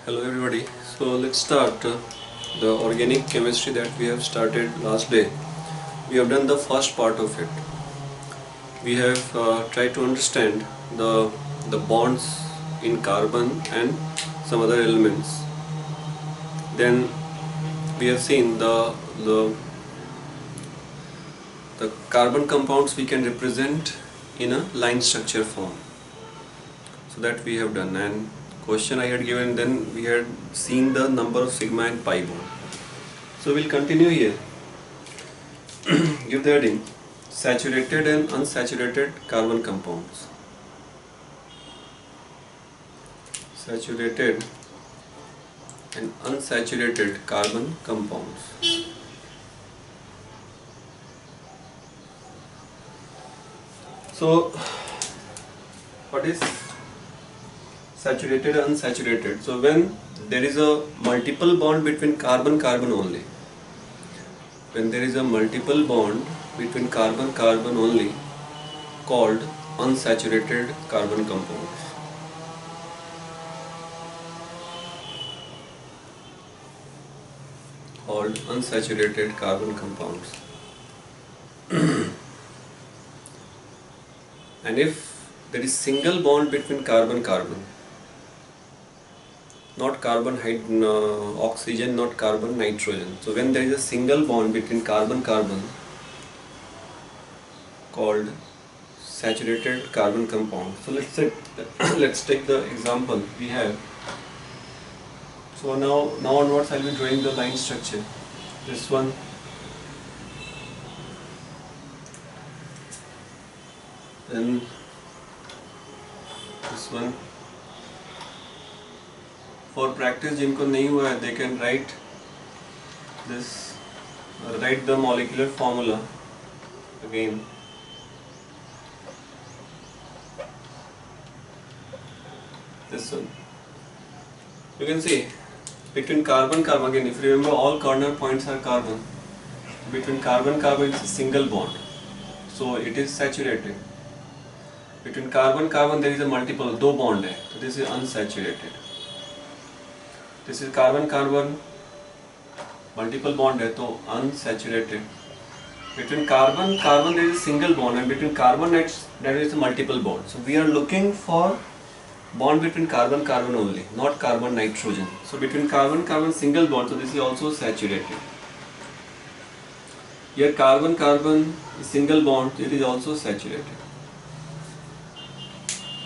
Hello everybody. So let's start the organic chemistry that we have started last day. We have done the first part of it. We have tried to understand the bonds in carbon and some other elements. Then we have seen the carbon compounds we can represent in a line structure form. So that we have done, and question I had given, then we had seen the number of sigma and pi bond. So we'll continue here. Give the heading saturated and unsaturated carbon compounds. Saturated and unsaturated carbon compounds. So what is saturated and unsaturated? So when there is a multiple bond between carbon only, when there is a multiple bond between carbon only, called unsaturated carbon compounds. Called unsaturated carbon compounds. And if there is single bond between carbon, not oxygen, not carbon, nitrogen. So when there is a single bond between carbon, called saturated carbon compound. So let's take the example we have. So now onwards I'll be drawing the line structure. This one, then this one. For practice जिनको नहीं हुआ है, they can write the molecular formula again. This one. You can see between carbon again, if you remember, all corner points are carbon. Between carbon it's a single bond, so it is saturated. Between carbon there is a multiple, दो bond है, so this is unsaturated. This is carbon multiple bond है, तो unsaturated. Between carbon there is a single bond, and between carbon there is a multiple bond. So we are looking for bond between carbon only, not carbon nitrogen. So between carbon single bond, so this is also saturated. Here carbon single bond, it is also saturated.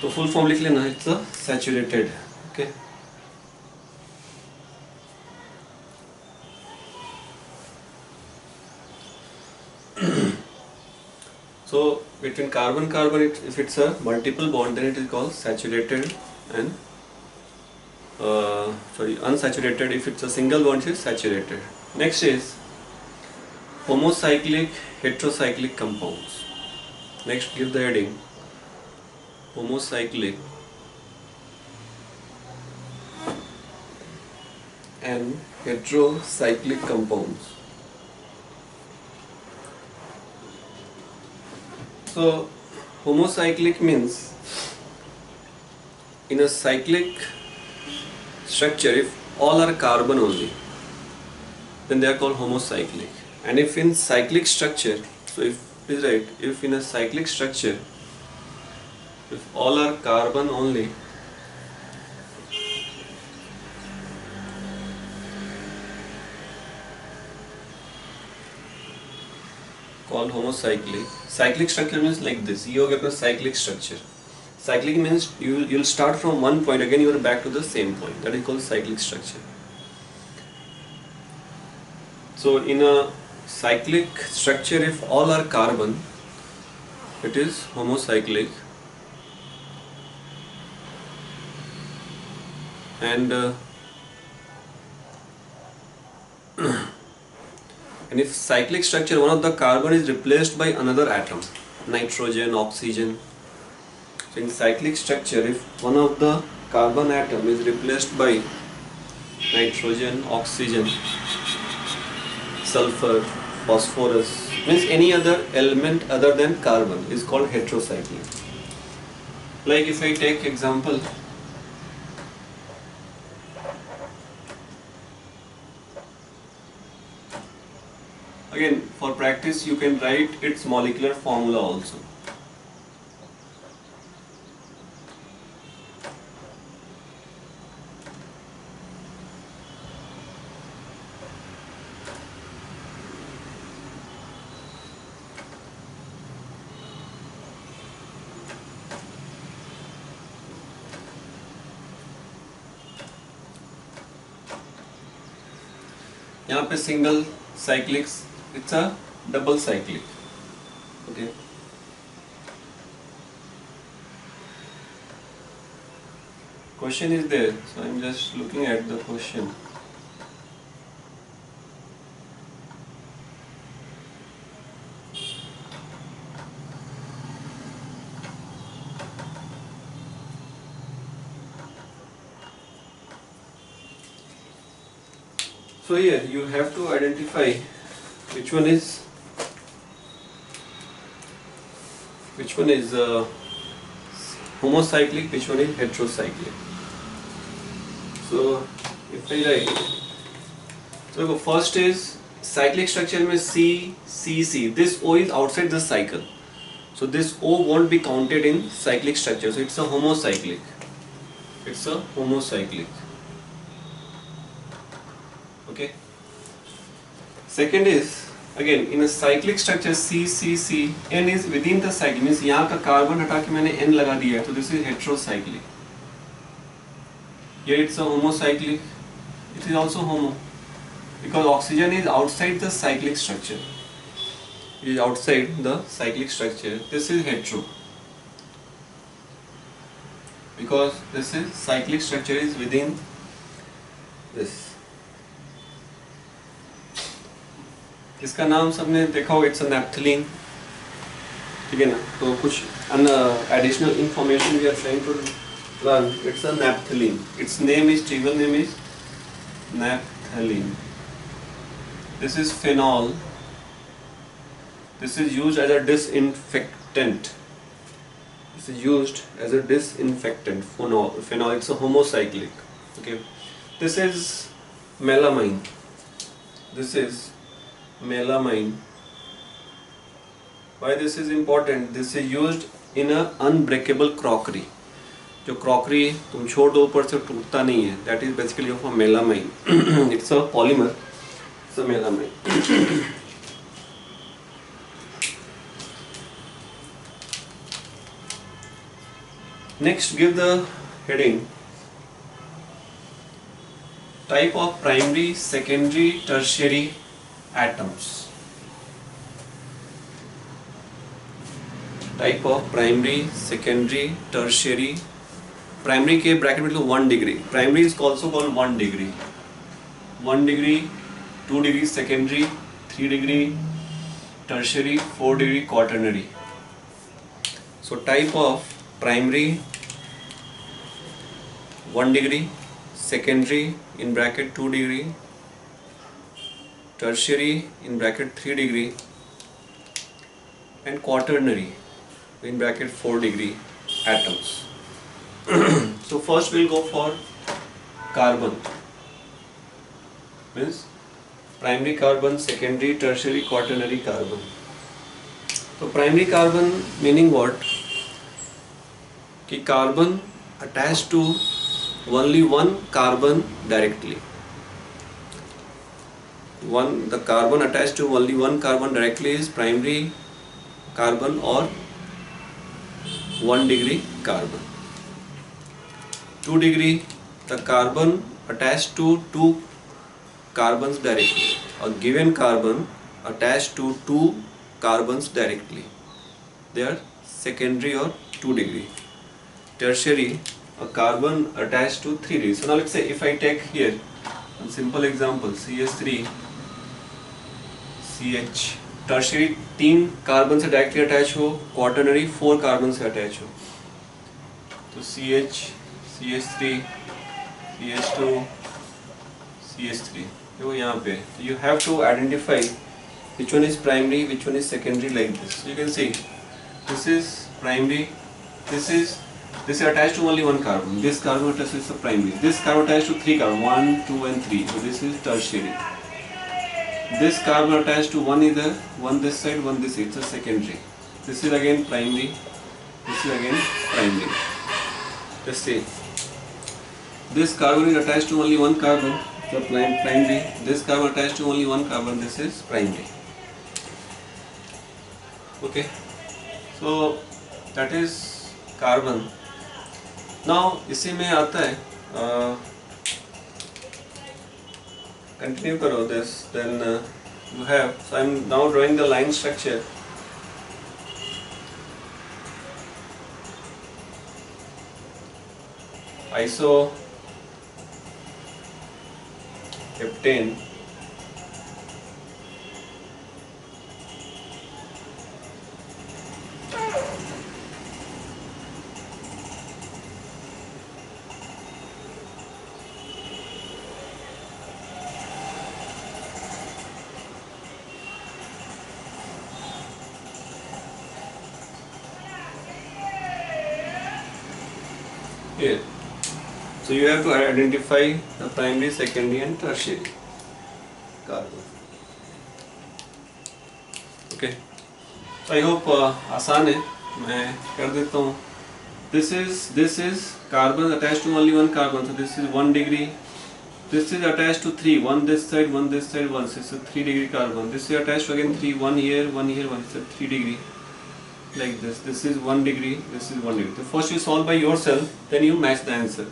तो full form लिख लेना, it's a saturated. Okay. So between carbon, if it's a multiple bond, then it is called saturated, and unsaturated if it's a single bond, it is saturated. Next is homocyclic, heterocyclic compounds. Next, give the heading homocyclic and heterocyclic compounds. So homocyclic means in a cyclic structure, if all are carbon only, then they are called homocyclic. And if in cyclic structure, so if in a cyclic structure, if all are carbon only, called homocyclic. Cyclic structure means like this. You have a cyclic structure. Cyclic means you'll start from one point, again you are back to the same point. That is called cyclic structure. So in a cyclic structure, if all are carbon, it is homocyclic. And and if cyclic structure, one of the carbon is replaced by another atom, nitrogen, oxygen. So in cyclic structure, if one of the carbon atom is replaced by nitrogen, oxygen, sulfur, phosphorus, means any other element other than carbon, is called heterocyclic. Like if I take example Again, for practice you can write its molecular formula also. यहाँ पे single cyclic, it's a double cyclic. Okay. Question is there, so I'm just looking at the question. So here you have to identify which one is homocyclic, which one is heterocyclic. So if I write, so the first is cyclic structure में C. This O is outside the cycle, so this O won't be counted in cyclic structure. So it's a homocyclic. Okay. Second is again in a cyclic structure C, N is within the cycle, means यहाँ का carbon हटा के मैंने N लगा दिया है, तो this is heterocyclic. Here it's a homocyclic. It is also homo because oxygen is outside the cyclic structure. It is outside the cyclic structure. This is hetero because this is cyclic structure is within this. इसका नाम सबने देखा होगा, it's a naphthalene. ठीक है ना, तो कुछ additional information we are trying to learn. It's a naphthalene. It's name is trivial name is naphthalene. This is phenol. This is used as a disinfectant. This is used as a disinfectant. Phenol. It's a homocyclic. Okay. This is melamine. Why this is important? This is used in a unbreakable crockery. जो crockery तुम छोड़ दो ऊपर से टूटता नहीं है. That is basically of a melamine. It's a polymer. It's a melamine. Next, give the heading. Type of primary, secondary, tertiary atoms. Type of primary, secondary, tertiary. Primary के bracket में लो 1 degree. Primary is also called 1 degree. 1 degree, 2 degree secondary, 3 degree tertiary, 4 degree quaternary. So type of primary 1 degree, secondary in bracket 2 degree, tertiary in bracket 3 degree, and quaternary in bracket 4 degree atoms. So first we'll go for carbon, means primary carbon, secondary, tertiary, quaternary carbon. So primary carbon meaning what? कि carbon attached to only one carbon directly. The carbon attached to only one carbon directly is primary carbon or 1 degree carbon. 2 degree, the carbon attached to 2 carbons directly. A given carbon attached to 2 carbons directly. They are secondary or 2 degree. Tertiary, a carbon attached to 3 degree. So now let's say if I take here a simple example, CH3 CH. Tertiary 3 carbon से directly attach हो, quaternary 4 carbon से attach हो. तो CH, CH3, CH2, CH3 देखो यहाँ पे. You have to identify which one is primary, which one is secondary like this. So you can see this is primary, this is attached to only one carbon. This carbon attached is the primary. This carbon attached to 3 carbon, 1, 2 and 3. So this is tertiary. this carbon attached to one either, one this side, one this side, it's a secondary. This is again primary, this is again primary. Let's see. This carbon is attached to only one carbon, the primary. This carbon attached to only one carbon, this is primary. Okay, so that is carbon. Now इसी में आता है continue करो this, then you have, so I am now drawing the line structure. Iso heptane here. So you have to identify the primary, secondary and tertiary carbon. Okay. So I hope आसान है, मैं कर देता हूँ. This is carbon attached to only one carbon. So this is 1 degree. This is attached to 3. One this side, one this side, one. So it's a 3 degree carbon. This is attached to again 3. One here, one here, one. It's a 3 degree. Like this. This is 1 degree. This is 1 degree. So first you solve by yourself, then you match the answer.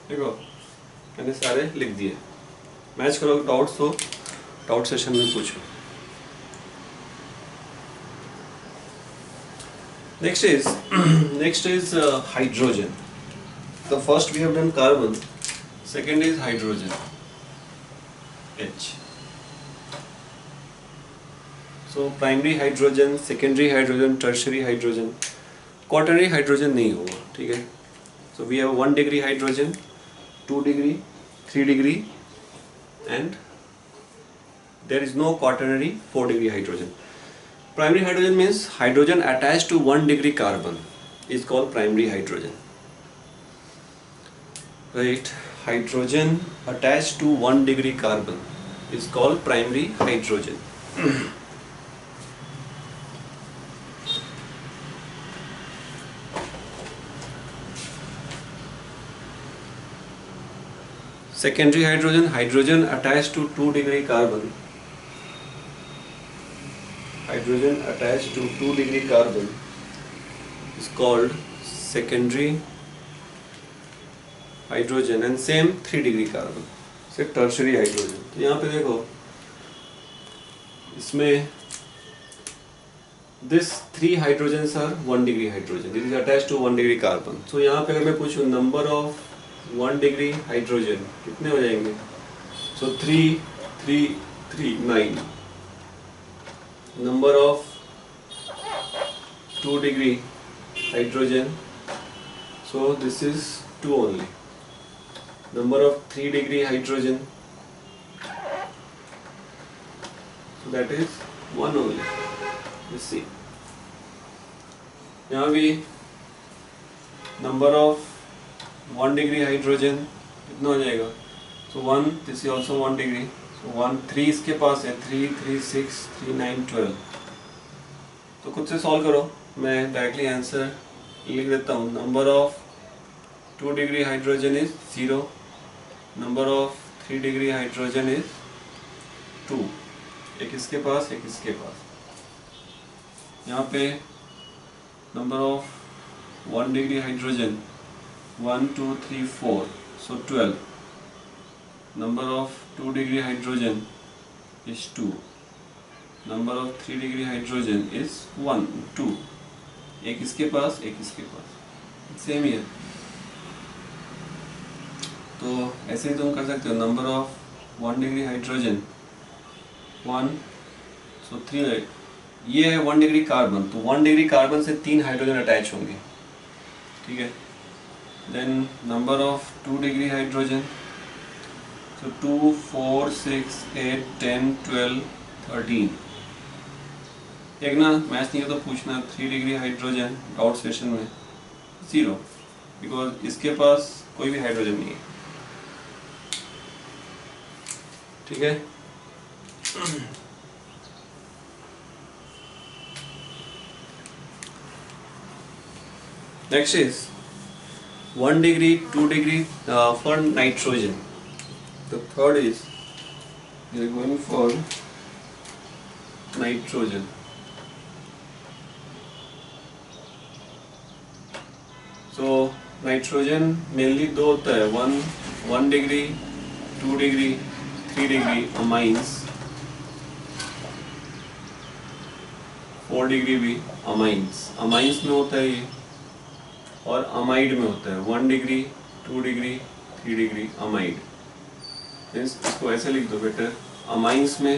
देखो मैंने सारे लिख दिए. Match करो, doubts हो doubt session में पूछो. next is hydrogen. The first we have done carbon, second is hydrogen, H. So primary hydrogen, secondary hydrogen, tertiary hydrogen. Quaternary hydrogen नहीं होगा, ठीक है. So we have 1 degree hydrogen, 2 degree, 3 degree, and there is no quaternary 4 degree hydrogen. Primary hydrogen means hydrogen attached to 1 degree carbon is called primary hydrogen. Right? Hydrogen attached to 1 degree carbon is called primary hydrogen. Secondary hydrogen, hydrogen attached to 2 degree carbon. Hydrogen attached to 2 degree carbon is called secondary hydrogen, and same 3 degree carbon से tertiary hydrogen. तो यहाँ पे देखो इसमें this 3 hydrogens are 1 degree hydrogen. This is attached to 1 degree carbon. So यहाँ पे अगर मैं पूछूँ number of 1 degree hydrogen कितने हो जाएंगे? So 3, 3, 3, 9. Number of 2 degree hydrogen, so this is 2 only. Number of 3 degree hydrogen, so that is 1 only. Let's see. यहाँ भी number of 1 degree hydrogen कितना हो जाएगा? So 1, this is also 1 degree. So 1, 3 इसके पास है, 3, 3, 6, 3, 9, 12. तो खुद से सॉल्व करो, मैं डायरेक्टली आंसर लिख देता हूँ. Number of 2 degree hydrogen is 0. Number of 3 degree hydrogen is 2. एक इसके पास, एक इसके पास. यहाँ पे number of 1 degree hydrogen 1, 2, 3, 4, so 12. Number of 2 degree hydrogen is 2. Number of 3 degree hydrogen is 1, 2. एक इसके पास, एक इसके पास. सेम ही है. तो ऐसे ही तुम कर सकते हो. Number of 1 degree hydrogen 1, so 3. ये है 1 degree कार्बन. तो 1 degree कार्बन से 3 हाइड्रोजन अटैच होंगे. ठीक है. Then number of 2 degree hydrogen. So 2, 4, 6, 8, 10, 12, 13. एक ना मैथ नहीं है तो पूछना 3 डिग्री हाइड्रोजन आउट सेशन में 0, बिकॉज इसके पास कोई भी हाइड्रोजन नहीं है. ठीक है. Next is 1 degree, 2 degree for nitrogen. The third is we are going for nitrogen. So nitrogen mainly दो होता है, 1 degree, 2 degree, 3 degree amines, 4 degree भी amines. amines में होता है ये, और अमाइड में होता है 1 degree, 2 degree, 3 degree amide. Means इसको ऐसे लिख दो बेटर, अमाइंस में,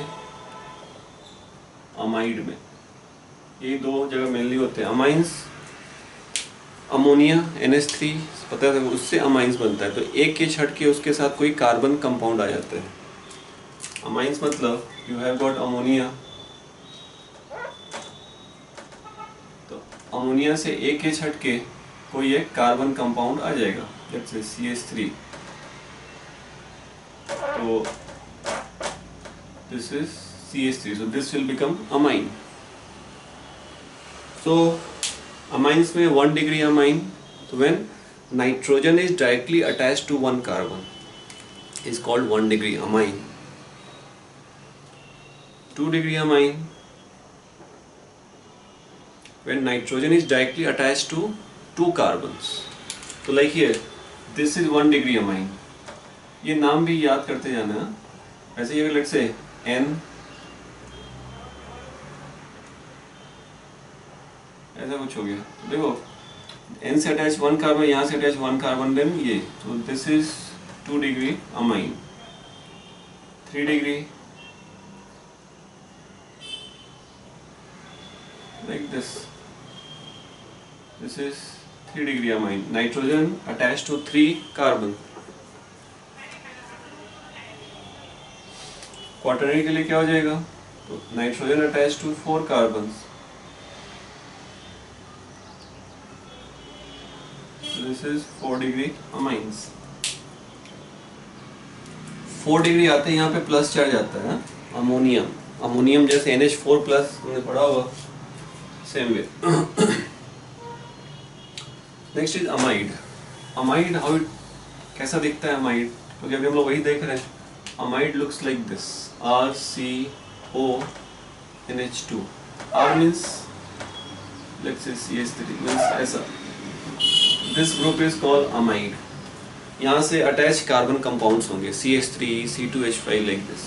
अमाइड में. ये दो जगह मेनली होते हैं. अमाइंस अमोनिया NH3 पता है, उससे अमाइंस बनता है. तो एक के छट के उसके साथ कोई कार्बन कंपाउंड आ जाता है. अमाइंस मतलब यू हैव गॉट अमोनिया, तो अमोनिया से एक के छट के कोई एक कार्बन कंपाउंड आ जाएगा, लेट्स से CH3. तो this is CH3, so this will become amine. So amines में 1 degree amine. So when nitrogen is directly attached to one carbon is called 1 degree amine. 2 degree amine, when nitrogen is directly attached to 2 carbons. तो like here, this is 1 degree amine. ये नाम भी याद करते जाना. ऐसे ये लेट्स से N, ऐसा कुछ हो गया. देखो N से अटैच 1 कार्बन, यहाँ से अटैच 1 कार्बन, देन ये. तो this is 2 degree amine. 3 degree like this. This is 3 degree amine. Nitrogen attach to 3 carbon. Quaternary के लिए क्या हो जाएगा? तो nitrogen attach to 4 carbon. This is 4 degree amines. 4 degree आते हैं यहाँ पे प्लस चार्ज आता है. अमोनियम, अमोनियम जैसे NH4 प्लस हमने पढ़ा होगा, same way. Next is amide. Amide how it, कैसा दिखता है अमाइड? क्योंकि अभी हम लोग वही देख रहे हैं. Amide looks like this, RCO NH2. R means let's say CH3 means ऐसा. This group is called amide. यहाँ से अटैच कार्बन कंपाउंड्स होंगे CH3, C2H5 like this.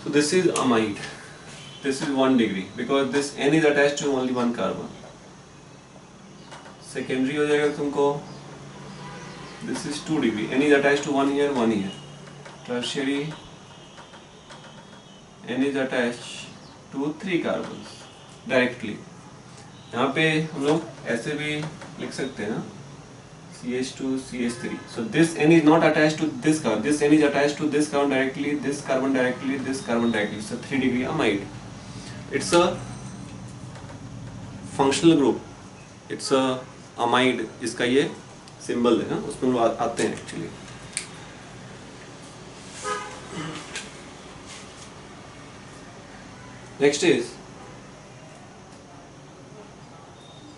So this is amide. This is 1 degree because this N is attached to only 1 carbon. Secondary हो जाएगा तुमको. This is 2 degree. N is attached to 1 here, 1 here. Tertiary, N is attached to 3 carbons directly. यहाँ पे हम लोग ऐसे भी लिख सकते हैं ना, CH2, CH3. So this N is not attached to this carbon. This N is attached to this carbon directly, this carbon directly, this carbon directly. So 3 degree amide. It's a functional group. It's a amide. इसका ये symbol है ना, उसमें हम लोग आते हैं actually. Next is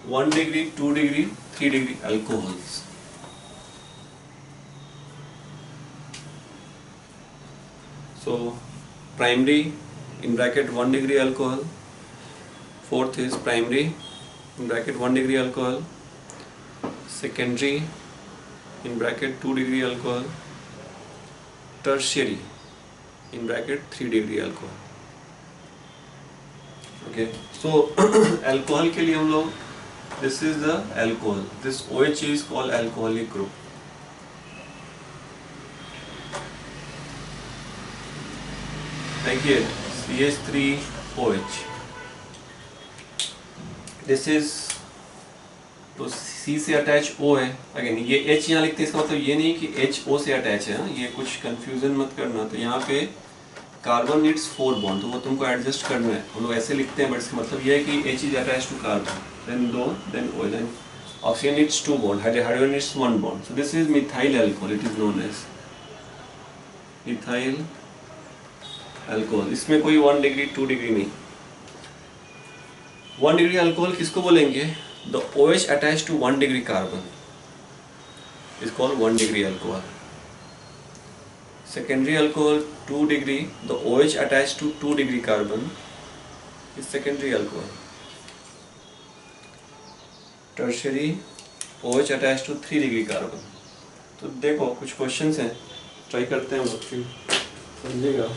1 degree, 2 degree, 3 degree alcohols. So primary in bracket 1 degree alcohol. Fourth is primary in bracket 1 degree alcohol. Secondary in bracket 2 degree alcohol. Tertiary in bracket 3 degree alcohol. Okay, so alcohol के लिए हम लोग, this is the alcohol. This OH is called alcoholic group. Like here CH3OH. This is तो C से attach O है। Again ये H यहाँ लिखते हैं, इसका मतलब ये नहीं कि H O से अटैच है, ये कुछ कंफ्यूजन मत करना। तो यहाँ पे कार्बन नीड्स 4 बॉन्ड, तो वो तुमको एडजस्ट करना है। हम लोग ऐसे लिखते हैं बट इसका मतलब ये है कि H is attach to carbon, then दो, then O, then oxygen needs 2 bond, hydrogen needs 1 bond. So this is methyl alcohol, it is known as methyl alcohol. इसमें कोई 1 डिग्री 2 डिग्री नहीं। 1 डिग्री अल्कोहल किसको बोलेंगे? The OH attach to 1 degree carbon is called 1 degree alcohol. Secondary alcohol 2 degree, the OH attached to 2 degree carbon is secondary alcohol. Tertiary OH attached to 3 degree carbon. तो देखो कुछ questions हैं, try करते हैं हम लोग, फिर समझिएगा।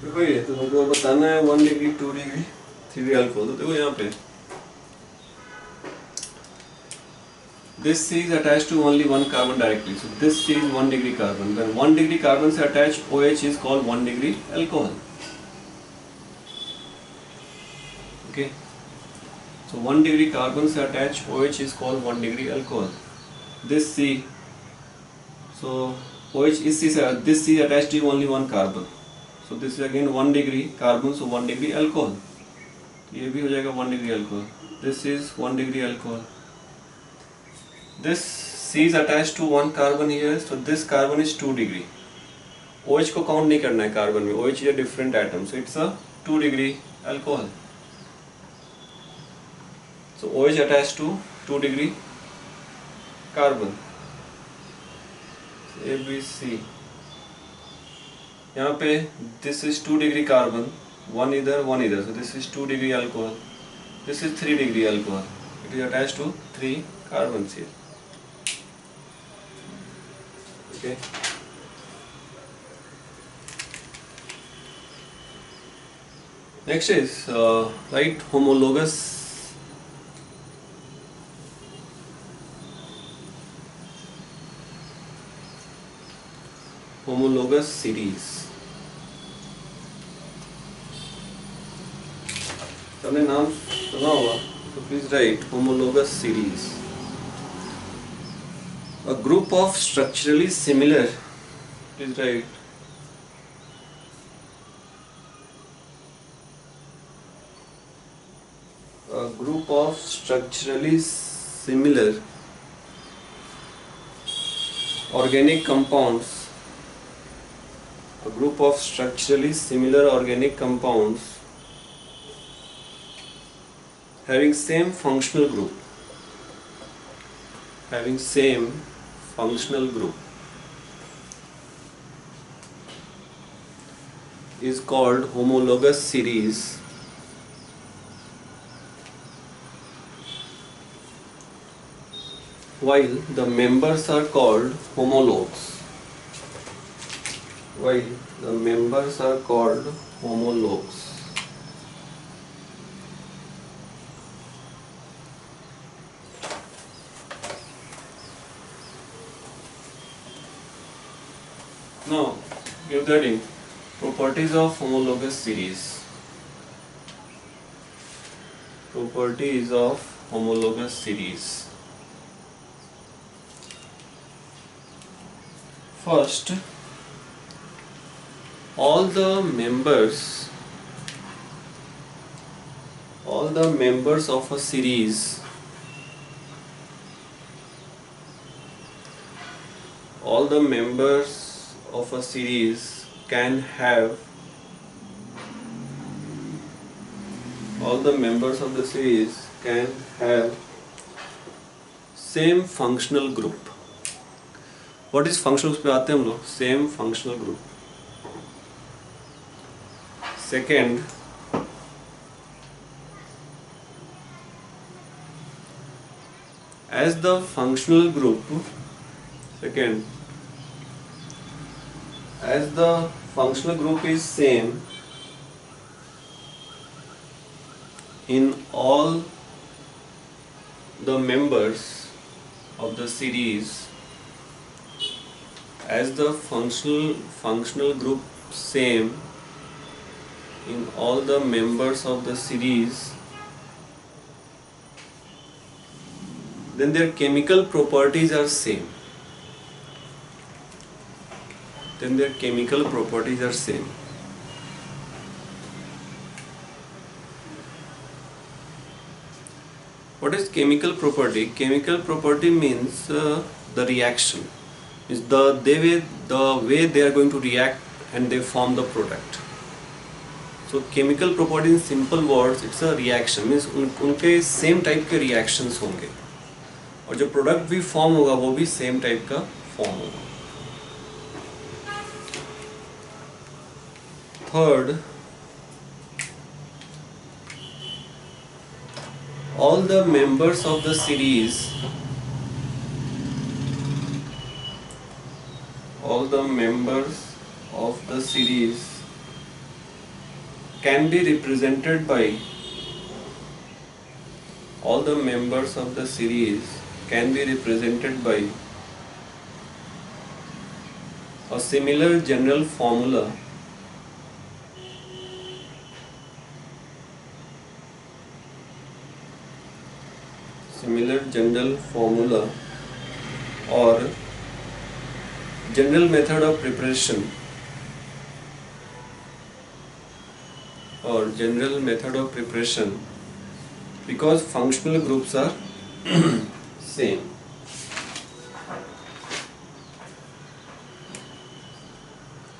देखो ये तो तुमको बताना है 1 डिग्री 2 डिग्री 3 डिग्री अल्कोहल। तो देखो यहाँ पे this C is attached to only 1 carbon directly, so this C is 1 degree carbon. When 1 degree carbon से attached OH is called 1 degree alcohol. Okay, so 1 degree carbon से attached OH is called 1 degree alcohol. This C, so OH is C से, this C attached to only 1 carbon, so this is again 1 degree carbon, so 1 degree alcohol. ये भी हो जाएगा 1 degree alcohol. This is 1 degree alcohol. This C is attached to 1 carbon here, so this carbon is 2 degree. OH को count नहीं करना है carbon में, OH is a different atom, so it's a 2 degree alcohol. So OH attached to 2 degree carbon. So A, B, C. यहाँ पे this is 2 degree carbon, one either, so this is 2 degree alcohol. This is 3 degree alcohol. It is attached to 3 carbons here. Okay. Next is write homologous series. सबने नाम सुना होगा, तो please right homologous series. A group of structurally similar, please write, a group of structurally similar organic compounds, a group of structurally similar organic compounds having same functional group, having same functional group is called homologous series, while the members are called homologues. While the members are called homologues. Now we are studying properties of homologous series. Properties of homologous series. First, all the members of a series can have same functional group. What is functional group पे आते हैं हम लोग. Same functional group. Second, as the functional group is same in all the members of the series, as the functional group same in all the members of the series, then their chemical properties are same. What is chemical property? Chemical property means the reaction. Is the way they are going to react and they form the product. So chemical property in simple words, it's a reaction. Means उनके same type के reactions होंगे और जो product भी form होगा वो भी same type का form होगा. Third, all the members of the series can be represented by a similar general formula or general method of preparation because functional groups are same.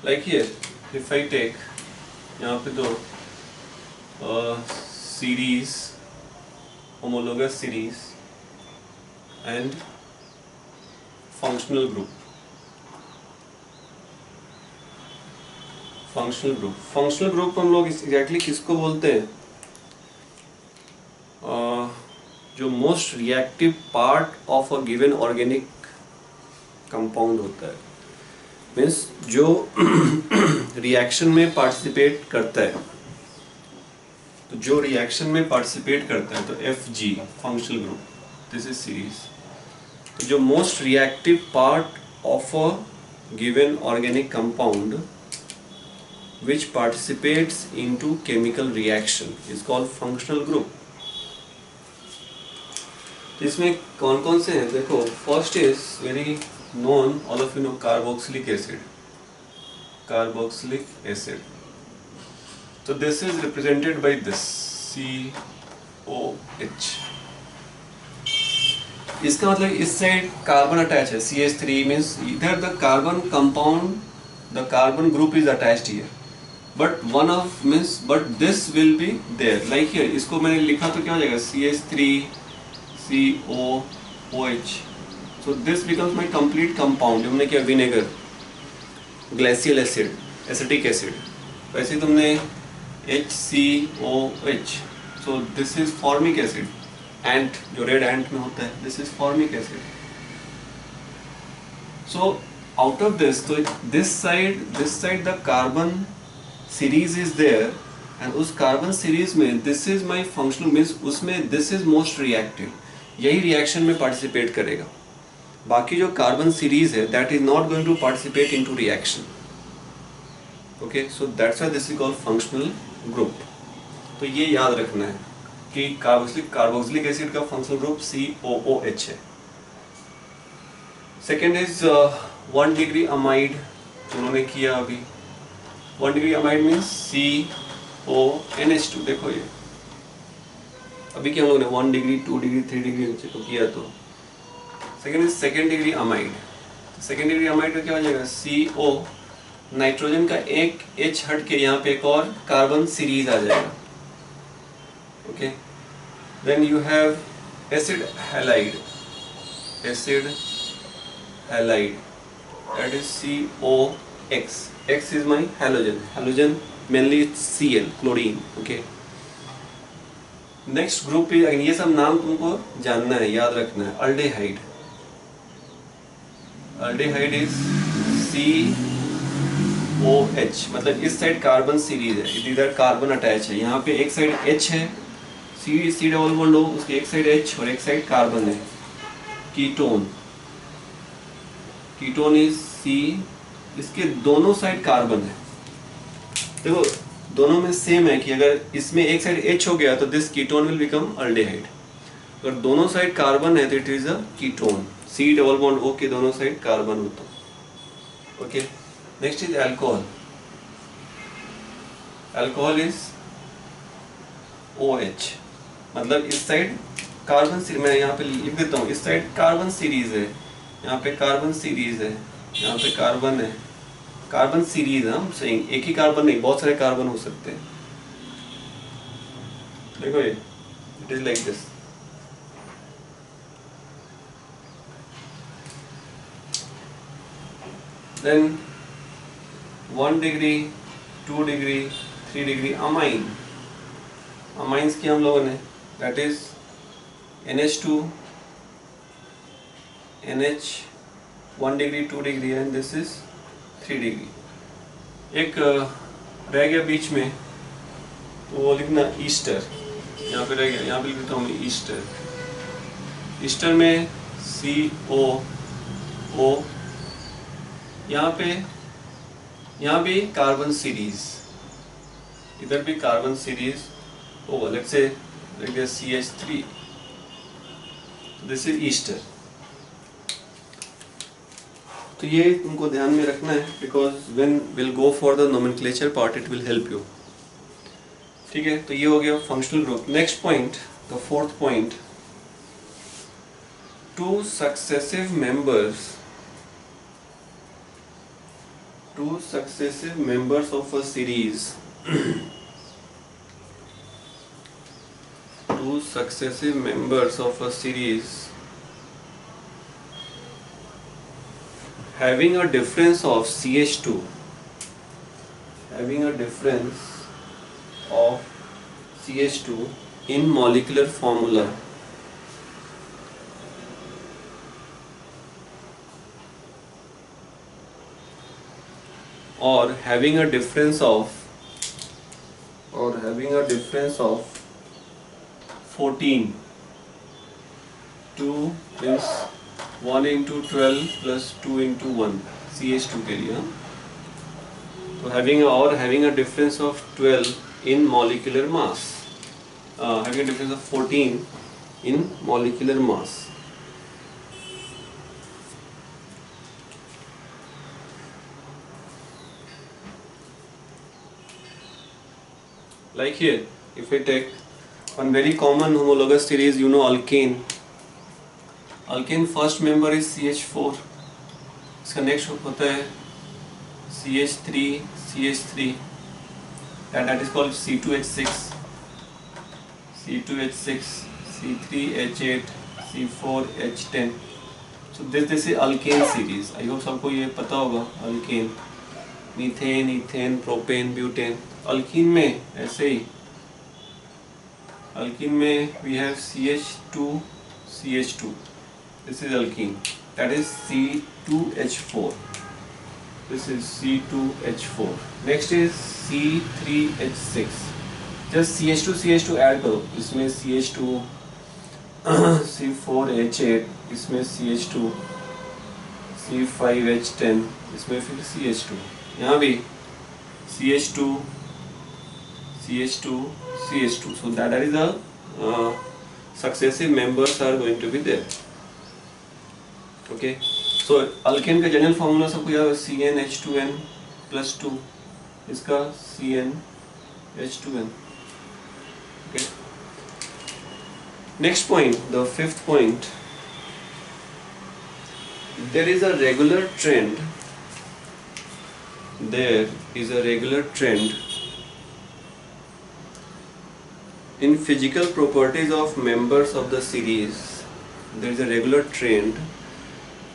Like here, if I take यहाँ पे दो series, homologous series and functional group. Functional group हम लोग exactly किसको बोलते हैं? जो most reactive part of a given organic compound होता है. Means जो reaction में participate करता है. तो जो reaction में participate करता है तो FG functional group. This is series. तो जो most reactive part of a given organic compound which participates into chemical reaction is called functional group. इसमें कौन कौन से हैं? देखो, first is very known, all of you know, carboxylic acid. So this is represented by this COH. इसका मतलब इस side carbon attach है, CH3 means either the carbon compound, the carbon group is attached here, but this will be there. Like here, इसको मैंने लिखा तो क्या हो जाएगा? CH3 COOH. So this becomes my complete compound. हमने क्या vinegar, glacial acid, acetic acid, वैसे तुमने HCOH. So this is formic acid. Ant, जो रेड एंट में होता है, this is formic acid. So out of this, तो this side the carbon series is there, and उस carbon series में this is my functional, means उसमें this is most reactive. यही reaction में participate करेगा. बाकी जो कार्बन सीरीज है that is not going to participate into reaction. Okay, so that's why this is called functional group. तो ये याद रखना है कि कार्बोक्सिलिक एसिड का फंक्शनल ग्रुप COOH है. सेकेंड इज 1 डिग्री अमाइड उन्होंने किया अभी. 1 डिग्री अमाइड मीन्स CONH2. देखो ये अभी क्या हम लोगों ने 1 डिग्री 2 डिग्री 3 डिग्री तो किया. तो second is second degree amide. Second degree amide का क्या हो जाएगा CO, नाइट्रोजन का एक H हट के यहाँ पे एक और कार्बन सीरीज आ जाएगा. Okay, then you have acid halide. Acid halide that is COX. X is my halogen. Halogen mainly it's Cl, chlorine. Okay. Next group पे ये सब नाम तुमको जानना है, याद रखना है. अल्डेहाइड. Aldehyde is COH. मतलब इस साइड कार्बन सीरीज है, इधर कार्बन अटैच है. यहाँ पे एक साइड H है, C डबल बॉन्ड हो, उसकी एक साइड H और एक साइड कार्बन है. कीटोन. Ketone is C. इसके दोनों साइड कार्बन है. देखो दोनों में सेम है कि अगर इसमें एक साइड H हो गया तो this ketone will become aldehyde. अगर दोनों साइड कार्बन है तो it is a ketone. C double bond O के दोनों साइड कार्बन होता है. Okay, next is alcohol. Alcohol is OH. मतलब इस साइड कार्बन सीरीज, मैं यहाँ पे लिख देता हूँ, इस साइड कार्बन सीरीज है, यहाँ पे कार्बन सीरीज है, यहाँ पे कार्बन है. कार्बन सीरीज है, हम सही, एक ही कार्बन नहीं, बहुत सारे कार्बन हो सकते हैं. देखो ये it is like this. Then 1 degree 2 degree 3 degree amine. Amines किया हम लोगों ने, that is NH2 NH 1 degree 2 degree and this is 3 degree. एक रह गया बीच में, तो वो लिखना ईस्टर. यहाँ पे रह गया, यहाँ पे लिखता हूँ ईस्टर. ईस्टर में COO. यहाँ पे कार्बन सीरीज, इधर भी कार्बन सीरीज होगा. लेट्स से लिख दिया CH3. This is Easter. तो ये तुमको ध्यान में रखना है, because when will go for the nomenclature part it will help you. ठीक है, तो ये हो गया functional group. Next point, the fourth point, two successive members of a series two successive members of a series having a difference of CH2 in molecular formula or having a difference of 14. 2 means 1 into 12 plus 2 into 1 CH2 के लिए. तो having a difference of 12 in molecular mass, having a difference of 14 in molecular mass. Like here, if I take one very common homologous series, you know alkane. Alkane first member is CH4. इसका next होता है CH3 and that is called C2H6, C3H8, C4H10. So this is alkane series. I hope सबको ये पता होगा. alkane, methane, ethane, propane, butane. Alkyne में ऐसे ही, alkyne में we have CH2. This is alkene, that is C2H4. This is C2H4. Next is C3H6. just CH2 add करो, इसमें CH2 C4H8, इसमें CH2 C5H10, इसमें फिर CH2, यहाँ भी CH2, CH2, CH2. So that is the successive members are going to be there. Okay. So alkane का general formula सबको याद है, CnH2n plus 2, इसका CnH2n. Okay. Next point, the fifth point. There is a regular trend. There is a regular trend in physical properties of members of the series. There is a regular trend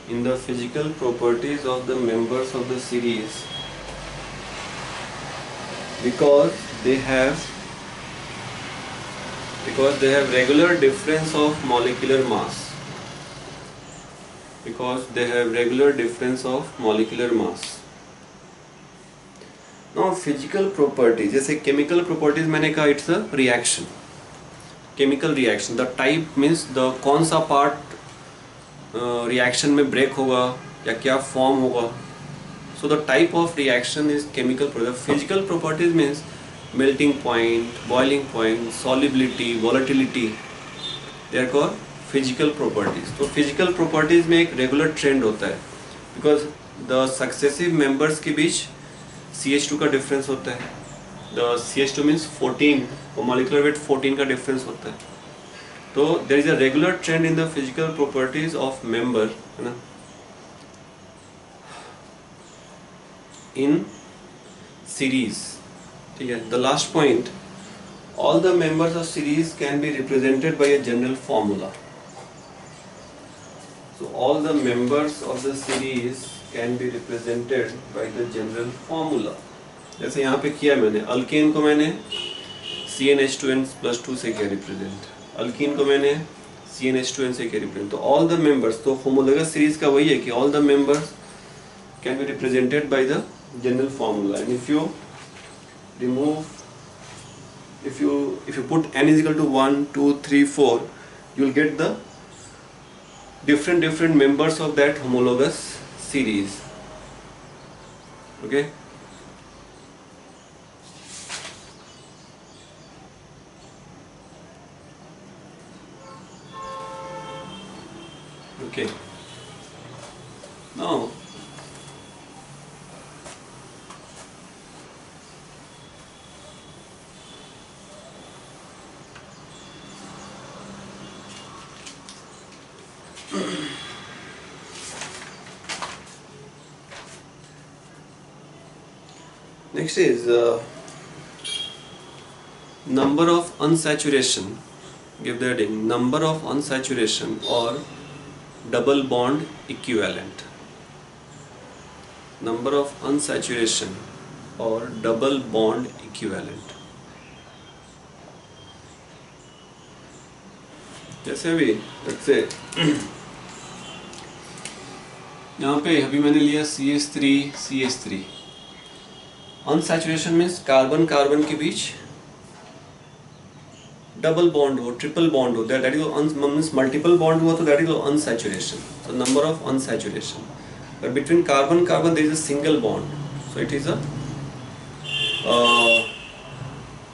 in the physical properties of the members of the series because they have regular difference of molecular mass. Because they have regular difference of molecular mass. Now physical properties, जैसे chemical properties मैंने कहा it's a reaction, chemical reaction. The type means the कौन सा part reaction में break होगा या क्या form होगा. So the type of reaction is chemical properties. Physical properties means melting point, boiling point, solubility, volatility. They are called physical properties. तो physical properties में एक regular trend होता है because the successive members के बीच CH2 का difference होता है. The CH2 means 14, और molecular weight 14 का difference होता है. तो there is a regular trend in the physical properties of member, है ना, in series. ठीक है. The last point, all the members of series can be represented by a general formula. So all the members of the series can be represented by the general formula. जैसे यहाँ पे किया मैंने, alkane को मैंने CnH2n plus 2 से किया represent, alkyne को मैंने CnH2n से किया रिप्रेजेंट. तो all the members, तो होमोलोगस सीरीज का वही है कि all the members can be represented by the general formula. And if you remove, if you put n is equal to 1, 2, 3, 4, you will get the different members of that homologous series. Okay. Okay. Now next is number of unsaturation. Give the heading number of unsaturation or double bond equivalent. Number of unsaturation or double bond equivalent. जैसे अभी let's say यहाँ पे अभी मैंने लिया CH3 unsaturation means carbon carbon के बीच double bond हो, ट्रिपल बॉन्ड हो, that is means multiple bond हुआ तो that is unsaturation. So number of unsaturation, but between carbon carbon there is a single bond, so it is a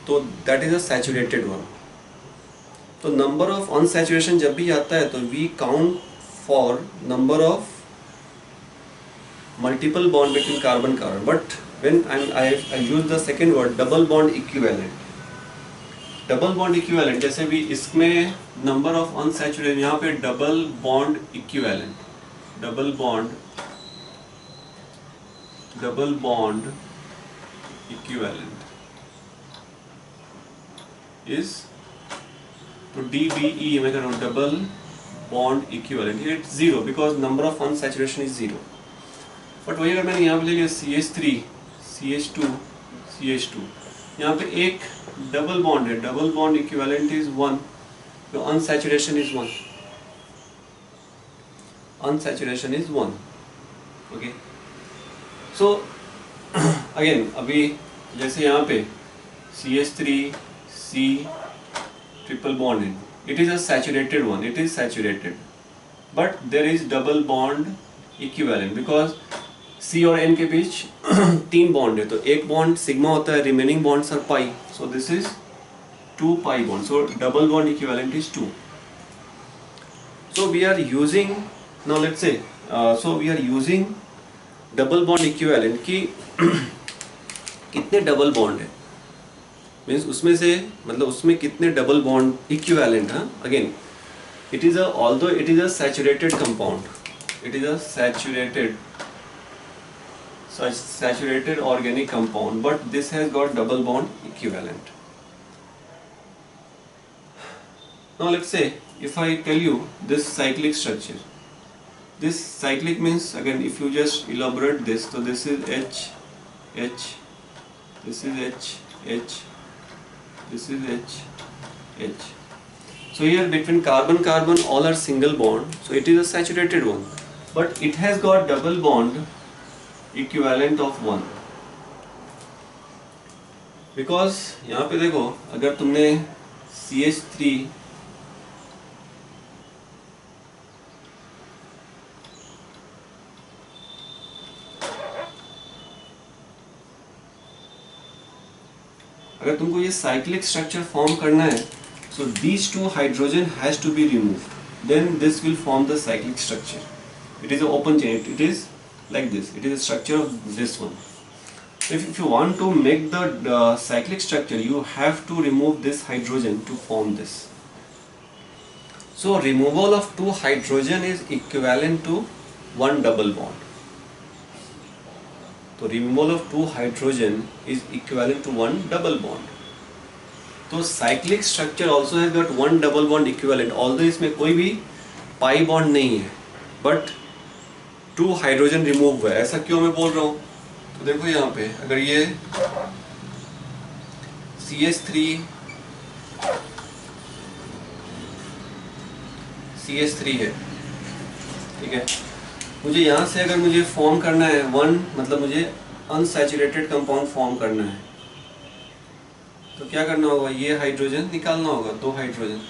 तो that is a saturated one. तो number of unsaturation जब भी आता है तो we count for number of multiple bond between carbon carbon. But when I use the second word double bond equivalent. Double bond equivalent जैसे भी इसमें number of unsaturated, यहाँ पे double bond equivalent is तो DBE मैं कर रहा हूँ double bond equivalent. Here it's 0 because number of unsaturation is 0. But वही अगर मैंने यहाँ पे ले लिया CH3 CH2 CH2, यहाँ पे एक डबल बॉन्ड है, डबल बॉन्ड इक्विवेलेंट इज 1, तो unsaturation is 1, unsaturation is 1. Okay. So again अभी जैसे यहाँ पे CH3 C ट्रिपल बॉन्ड है, it is a saturated one, it is saturated, but there is double bond equivalent, because C और N के बीच 3 bond है, तो एक बॉन्ड सिग्मा होता है, remaining bonds are pi, so this is 2 pi bond, so double bond equivalent is 2. So we are using, now let's say, so we are using double bond equivalent कि कितने double bond है, means उसमें से मतलब उसमें कितने double bond equivalent है. Again it is a, although it is a saturated compound, it is a saturated organic compound, but this has got double bond equivalent. Now let's say if I tell you this cyclic structure, this cyclic means, again if you just elaborate this, so this is H, H, this is H, H, this is H, H. So here between carbon carbon all are single bond, so it is a saturated one, but it has got double bond equivalent of 1, because यहाँ पे देखो अगर तुमने CH3 अगर तुमको ये cyclic structure form करना है, so these two hydrogen has to be removed, then this will form the cyclic structure. It is an open chain, it is like this, it is a structure of this one. If you want to make the cyclic structure, you have to remove this hydrogen to form this. So removal of 2 hydrogen is equivalent to 1 double bond. So removal of 2 hydrogen is equivalent to 1 double bond. तो cyclic structure also has got 1 double bond equivalent, although इसमें कोई भी pi bond नहीं है, but 2 hydrogen remove हुआ है. ऐसा क्यों मैं बोल रहा हूँ, तो देखो यहाँ पे अगर ये CH3 है, ठीक है, मुझे यहाँ से अगर मुझे फॉर्म करना है 1, मतलब मुझे अनसैचुरेटेड कंपाउंड फॉर्म करना है, तो क्या करना होगा, ये हाइड्रोजन निकालना होगा, 2 हाइड्रोजन,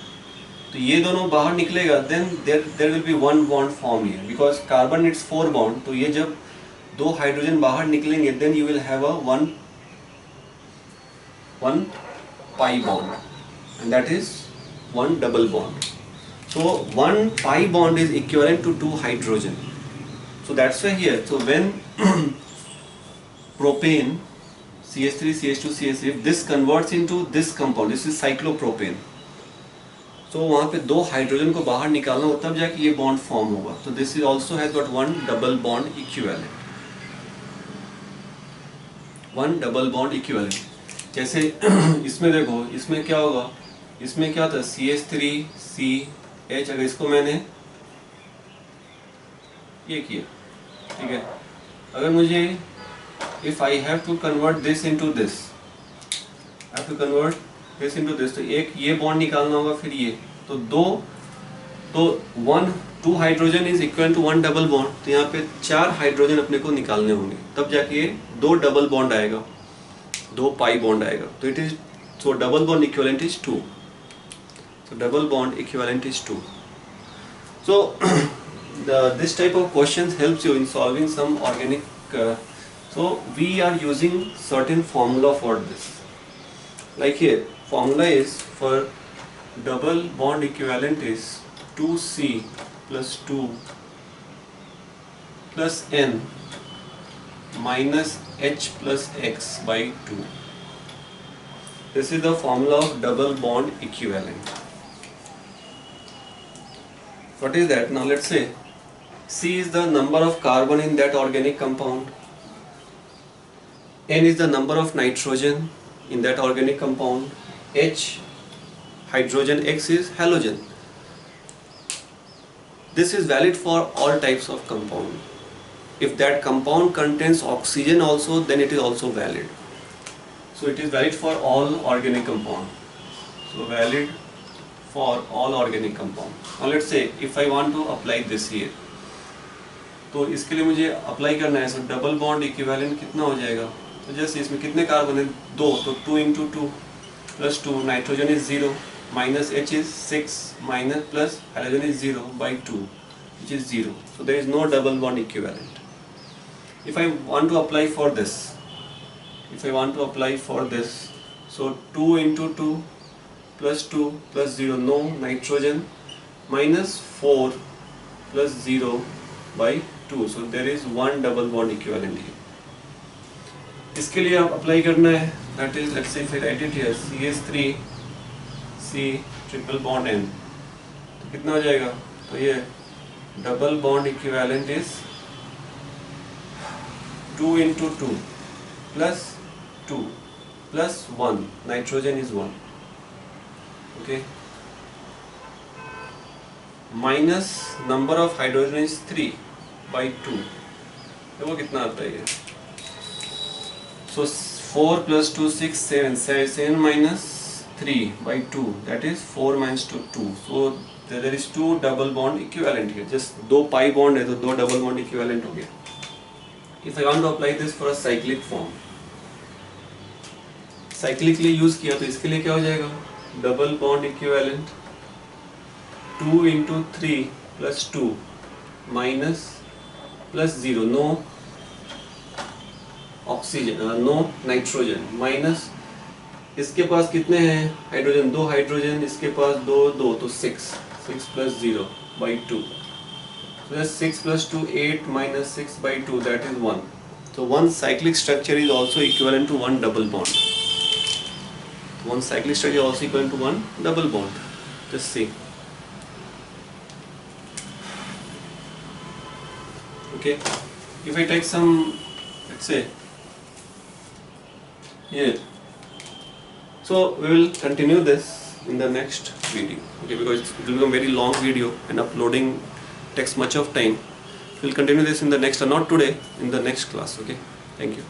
तो ये दोनों बाहर निकलेगा, then there will be 1 bond form here, because carbon it's 4 bond, तो ये जब 2 हाइड्रोजन बाहर निकलेंगे, then you will have a 1 pi bond, and that is 1 double bond. So 1 pi bond is equivalent to 2 hydrogen. So that's why here, so when propane CH3 CH2 CH, if this converts into this compound, this is cyclopropane, so वहाँ पे 2 hydrogen को बाहर निकालना हो, तब जाके ये bond form होगा. तो this is also has got 1 double bond equivalent, 1 double bond equivalent. जैसे इसमें देखो, इसमें क्या होगा, इसमें क्या था, CH3CH, अगर इसको मैंने ये किया, ठीक है, अगर मुझे if I have to convert this into this, I have to convert this into this, तो एक ये बॉन्ड निकालना होगा, फिर ये, तो 2 hydrogen is equal to 1 double bond, तो यहाँ पे 4 हाइड्रोजन अपने को निकालने होंगे, तब जाके 2 डबल बॉन्ड आएगा, 2 पाई बॉन्ड आएगा. तो it is, so double bond equivalent is 2. So double bond equivalent is 2. So this type of questions helps you in solving some organic. So we are using certain formula for this. Like here, formula is for double bond equivalent is 2C plus 2 plus N minus H plus X by 2. This is the formula of double bond equivalent. What is that? Now let's say C is the number of carbon in that organic compound, N is the number of nitrogen in that organic compound, H hydrogen, X is halogen. This is valid for all types of compound. If that compound contains oxygen also, then it is also valid. So it is valid for all organic compound. So valid for all organic compound. Now let's say if I want to apply this here, तो इसके लिए मुझे apply करना है, सो double bond equivalent कितना हो जाएगा, तो जैसे इसमें कितने कार्बन है, 2, तो 2 into 2 plus 2, nitrogen is 0, minus H is 6, minus plus hydrogen is 0 by 2, which is 0. So there is no double bond equivalent. If I want to apply for this, so 2 into 2 plus 2 plus 0, no nitrogen, minus 4 plus 0 by 2. So there is one double bond equivalent here. इसके लिए आप apply करना है, that is, let's say if I write it here, CH3 C triple bond N, तो कितना हो जाएगा? तो ये double bond equivalent is 2 into 2 plus 2 plus 1, nitrogen is 1, okay, minus number of hydrogen is 3 by 2, देखो कितना आता है ये. So 4 plus 2 6 7 minus 3 by 2, that is 4 minus 2 2. So there is 2 double bond equivalent here. Just 2 pi bond है तो 2 double bond equivalent हो गया. If I want to apply this for a cyclic form, cyclically use किया तो इसके लिए क्या हो जाएगा? Double bond equivalent 2 into 3 plus 2 minus plus 0, no oxygen, no nitrogen, minus इसके पास कितने हैं हाइड्रोजन? 2 हाइड्रोजन, इसके पास 2 तो 6 plus 0 by 2. So that's 6 plus 2 8 minus 6 by 2, that is 1. So one cyclic structure is also equivalent to one double bond. One cyclic structure is also equivalent to one double bond. Just see. Okay, if I take some, let's say here, so we will continue this in the next video, okay, because it will become very long video and uploading takes much of time. We'll continue this in the next, or not today, in the next class. Okay, thank you.